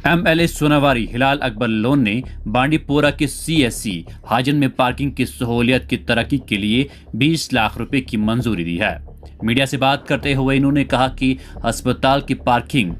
MLA Sonawari हिलाल Akbar loan ने बांडीपोरा के CSC Hajin में पार्किंग की सहूलियत की तरक्की के लिए 20 लाख रुपए की मंजूरी दी है। मीडिया से बात करते हुए इन्होंने कहा कि अस्पताल की पार्किंग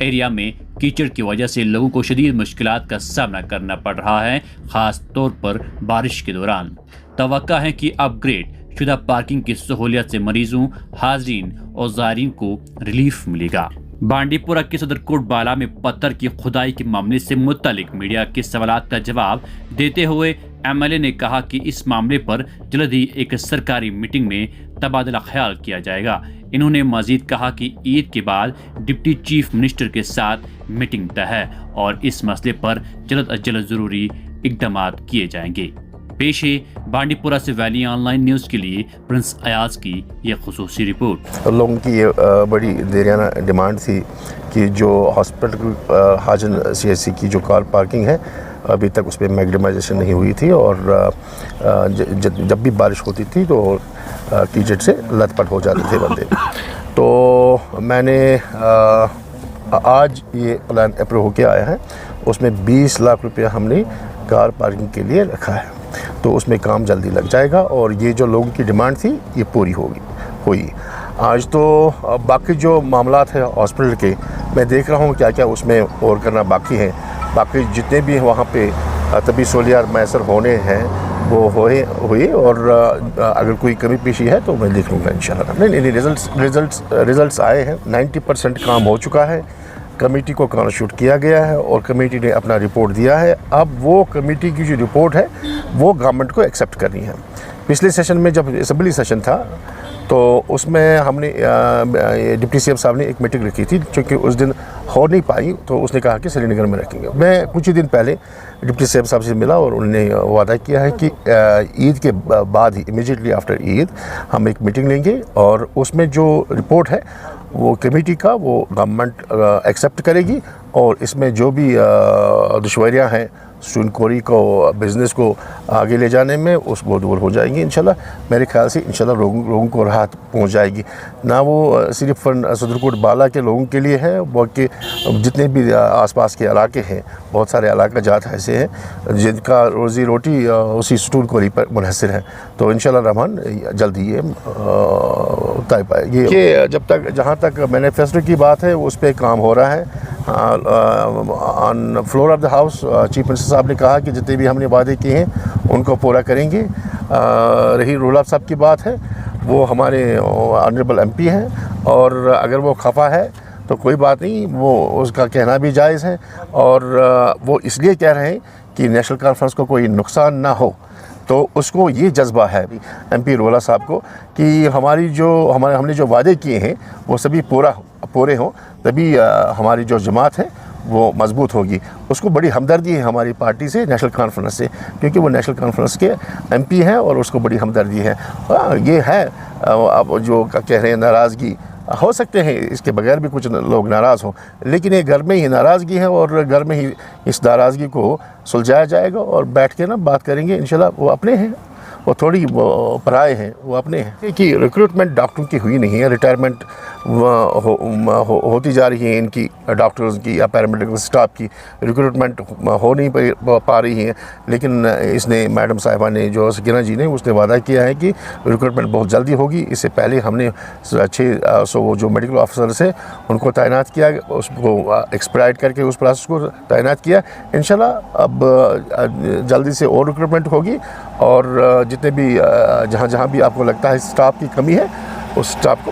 एरिया में कीचड़ की वजह से लोगों को शदीद मुश्किलात का सामना करना पड़ रहा है, खास तौर पर बारिश के दौरान। तवक्का है कि अपग्रेड शुदा पार्किंग की सहूलियत से मरीजों, हाजरीन और ज़ायरीन को रिलीफ मिलेगा। बांडीपुरा के सदर कोट बाला में पत्थर की खुदाई के मामले से मुत्तलिक मीडिया के सवालात का जवाब देते हुए MLA ने कहा कि इस मामले पर जल्द ही एक सरकारी मीटिंग में तबादला ख्याल किया जाएगा। इन्होंने मजीद कहा कि ईद के बाद डिप्टी चीफ मिनिस्टर के साथ मीटिंग तय है और इस मसले पर जल्द अज जल्द जरूरी इकदाम किए जाएंगे। पेश है बांडीपुरा से वैली ऑनलाइन न्यूज़ के लिए प्रिंस अयाज की यह खुसूसी रिपोर्ट। लोगों की ये बड़ी देरियाना डिमांड थी कि जो हॉस्पिटल हाजन CSC की जो कार पार्किंग है अभी तक उस पर मैग्डमाइजेशन नहीं हुई थी और जब भी बारिश होती थी तो कीचड़ से लथपथ हो जाते थे बंदे। तो मैंने आज ये प्लान अप्रूव होके आया है, उसमें 20 लाख रुपया हमने कार पार्किंग के लिए रखा है, तो उसमें काम जल्दी लग जाएगा और ये जो लोगों की डिमांड थी ये पूरी हुई। आज तो बाकी जो मामलात है हॉस्पिटल के मैं देख रहा हूँ क्या क्या उसमें और करना बाकी है। बाकी जितने भी वहाँ पे तभी सहूलियात मैसर होने हैं वो हुई और अगर कोई कमी पेशी है तो मैं लिख लूँगा इंशाल्लाह। नहीं, रिज़ल्ट्स आए हैं, 90% काम हो चुका है। कमेटी को कॉन्स्टिट्यूट किया गया है और कमेटी ने अपना रिपोर्ट दिया है। अब वो कमेटी की जो रिपोर्ट है वो गवर्नमेंट को एक्सेप्ट करनी है। पिछले सेशन में जब असेंबली सेशन था तो उसमें हमने डिप्टी CM साहब ने एक मीटिंग रखी थी, क्योंकि उस दिन हो नहीं पाई तो उसने कहा कि श्रीनगर में रखेंगे। मैं कुछ ही दिन पहले डिप्टी CM साहब से मिला और उन्होंने वादा किया है कि ईद के बाद ही इमीडिएटली आफ्टर ईद हम एक मीटिंग लेंगे और उसमें जो रिपोर्ट है वो कमेटी का वो गवर्नमेंट एक्सेप्ट करेगी और इसमें जो भी दुश्वारियाँ हैं स्टूडेंट कोरी को बिज़नेस को आगे ले जाने में वो दूर हो जाएंगी इंशाल्लाह। मेरे ख्याल से इंशाल्लाह लोगों को राहत पहुंच जाएगी। ना वो सिर्फ सदरकोट बाला के लोगों के लिए है, बल्कि जितने भी आसपास के इलाके हैं, बहुत सारे इलाका जात ऐसे हैं जिनका रोज़ी रोटी उसी स्टूडेंट कोरी पर मुनहसर है। तो इंशाल्लाह रहमान जल्दी ये तय पाएगी कि जहाँ तक मैनिफेस्टो की बात है उस पर काम हो रहा है। On floor of the house chief minister साहब ने कहा कि जितने भी हमने वादे किए हैं उनको पूरा करेंगे। रही रोल साहब की बात है, वो हमारे ऑनरेबल MP हैं और अगर वो खफा है तो कोई बात नहीं, वो उसका कहना भी जायज़ है और वो इसलिए कह रहे हैं कि नेशनल कॉन्फ्रेंस को कोई नुकसान ना हो। तो उसको ये जज्बा है MP रोला साहब को कि हमने जो वादे किए हैं वो सभी पूरे हों, तभी हमारी जो जमात है वो मजबूत होगी। उसको बड़ी हमदर्दी है हमारी पार्टी से, नेशनल कॉन्फ्रेंस से, क्योंकि वो नेशनल कॉन्फ्रेंस के MP हैं और उसको बड़ी हमदर्दी है। ये है अब जो कह रहे हैं नाराज़गी, हो सकते हैं इसके बगैर भी कुछ लोग नाराज़ हों, लेकिन ये घर में ही नाराज़गी है और घर में ही इस नाराज़गी को सुलझाया जाएगा और बैठ के ना बात करेंगे इंशाल्लाह। वो अपने हैं, वो थोड़ी पराए हैं, वो अपने हैं कि रिक्रूटमेंट डॉक्टरों की हुई नहीं है। रिटायरमेंट होती जा रही है इनकी, डॉक्टर्स की या पैरामेडिकल स्टाफ की रिक्रूटमेंट हो नहीं पा रही है। लेकिन इसने मैडम साहिबा ने जो सकीना जी ने उसने वादा किया है कि रिक्रूटमेंट बहुत जल्दी होगी। इससे पहले हमने 600 जो मेडिकल ऑफिसर्स हैं उनको तैनात किया, उसको एक्सपेडाइट करके उस प्रोसेस को तैनात किया। इंशाल्लाह अब जल्दी से और रिक्रूटमेंट होगी और जितने भी जहाँ भी आपको लगता है स्टाफ की कमी है उस स्टाफ को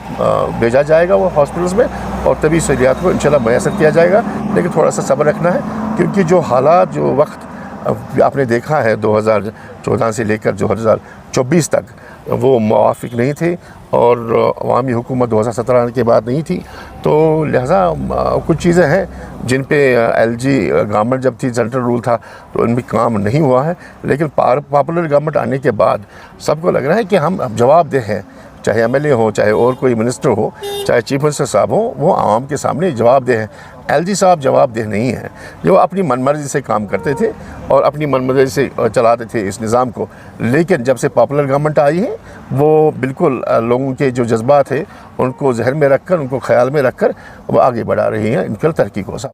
भेजा जाएगा वो हॉस्पिटल्स में और तभी सहूलियात को इंशाल्लाह मैसर किया जाएगा। लेकिन थोड़ा सा सब्र रखना है, क्योंकि जो हालात जो वक्त आपने देखा है 2014 से लेकर 2024 तक वो मुवाफिक नहीं थे और अवामी हुकूमत 2017 के बाद नहीं थी। तो लिहाजा कुछ चीज़ें हैं जिन पे LG गवर्नमेंट जब थी, सेंट्रल रूल था, तो इनमें काम नहीं हुआ है। लेकिन पॉपुलर गवर्नमेंट आने के बाद सबको लग रहा है कि हम अब जवाबदेह हैं, चाहे MLA हो, चाहे और कोई मिनिस्टर हो, चाहे चीफ मिनिस्टर साहब हो, वो आवाम के सामने जवाबदेह हैं। LG साहब जवाबदेह नहीं है, जो अपनी मनमर्जी से काम करते थे और अपनी मनमर्जी से चलाते थे इस निज़ाम को। लेकिन जब से पॉपुलर गवर्नमेंट आई है वो बिल्कुल लोगों के जो जज्बात है उनको जहन में रखकर, उनको ख्याल में रखकर वो आगे बढ़ा रही हैं इनकी तरक्की को।